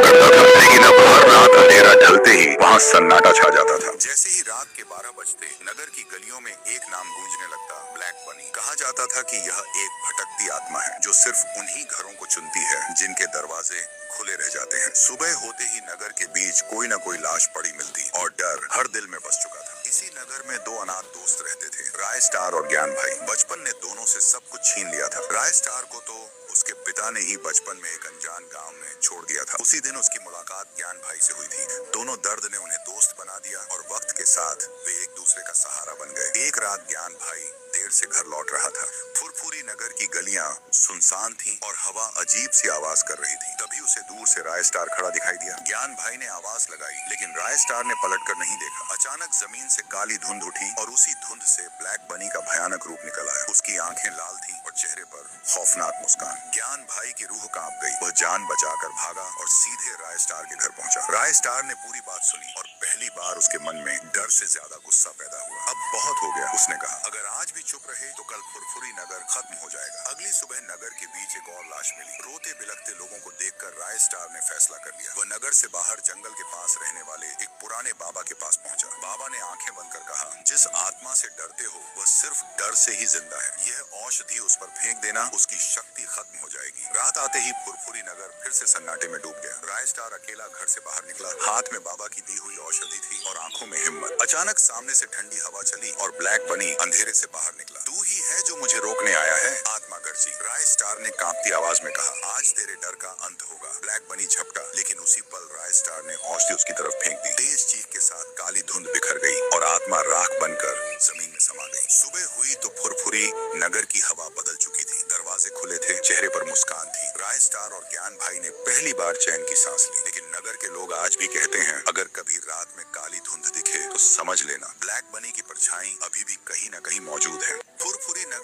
करता था, लेकिन अब हर रात अंधेरा ढलते ही वहाँ सन्नाटा छा जाता था। जैसे ही रात के 12 बजते नगर की गलियों में एक नाम गूंजने लगता, ब्लैक बनी। कहा जाता था कि यह एक भटकती आत्मा है जो सिर्फ उन्हीं घरों को चुनती है जिनके दरवाजे खुले रह जाते हैं। सुबह होते ही नगर के बीच कोई न कोई लाश पड़ी मिलती और डर हर दिल में बस चुका था। इसी नगर में दो अनाथ दोस्त रहते थे, राय स्टार और ज्ञान भाई। बचपन ने दोनों से सब कुछ छीन लिया था। राय स्टार को तो उसके पिता ने ही बचपन में एक अनजान गांव में छोड़ दिया था। उसी दिन उसकी मुलाकात ज्ञान भाई से हुई थी। दोनों दर्द ने उन्हें दोस्त बना दिया और वक्त के साथ वे एक दूसरे का सहारा बन गए। एक रात ज्ञान भाई देर से घर लौट रहा था। फुरफुरी नगर की गलियां सुनसान थीं और हवा अजीब सी आवाज कर रही थी। तभी उसे दूर से राय स्टार खड़ा दिखाई दिया। ज्ञान भाई ने आवाज लगाई, लेकिन राय स्टार ने पलटकर नहीं देखा। अचानक जमीन से काली धुंध उठी और उसी धुंध से ब्लैक बनी का भयानक रूप निकल आया। उसकी आंखें लाल थीं और चेहरे पर खौफनाक मुस्कान। ज्ञान भाई की रूह कांप गई। वह जान बचाकर भागा और सीधे राय स्टार के घर पहुंचा। राय स्टार ने पूरी बात सुनी और पहली बार उसके मन में डर से ज्यादा गुस्सा पैदा हुआ। अब बहुत हो गया, उसने कहा। अगर आज भी चुप रहे तो कल फुरफुरी नगर खत्म हो जाएगा। अगली सुबह नगर के बीच एक और लाश मिली। रोते बिलखते लोगों को देखकर राय स्टार ने फैसला कर लिया। वह नगर से बाहर जंगल के पास रहने वाले एक पुराने बाबा के पास पहुंचा। बाबा ने आंखें बंद कर कहा, जिस आत्मा से डरते हो वह सिर्फ डर से ही जिंदा है। यह औषधि उस पर फेंक देना, उसकी शक्ति खत्म हो जाएगी। रात आते ही फुरफुरी नगर फिर से सन्नाटे में डूब गया। राय स्टार अकेला घर से बाहर निकला। हाथ में बाबा की दी हुई औषधि थी और आंखों में हिम्मत। अचानक सामने से ठंडी हवा चली और ब्लैक बनी अंधेरे से बाहर निकला। तू ही है जो मुझे रोकने आया है, आत्मा गर्जी। राय स्टार ने कांपती आवाज में कहा, आज तेरे डर का अंत होगा। ब्लैक बनी झपटा, लेकिन उसी पल राय स्टार ने औषधि उसकी तरफ फेंक दी। तेज चीख के साथ काली धुंध बिखर गई और आत्मा राख बनकर जमीन में समा गई। सुबह हुई तो फुरफुरी नगर की हवा बदल चुकी थी। दरवाजे खुले थे, चेहरे पर मुस्कान थी। राय स्टार और ज्ञान भाई ने पहली बार चैन की सांस ली। लेकिन नगर के लोग आज भी कहते हैं, अगर कभी रात में काली धुंध दिखे तो समझ लेना ब्लैक बनी की परछाई अभी भी कहीं न कहीं मौजूद है। फुरफुरी नगर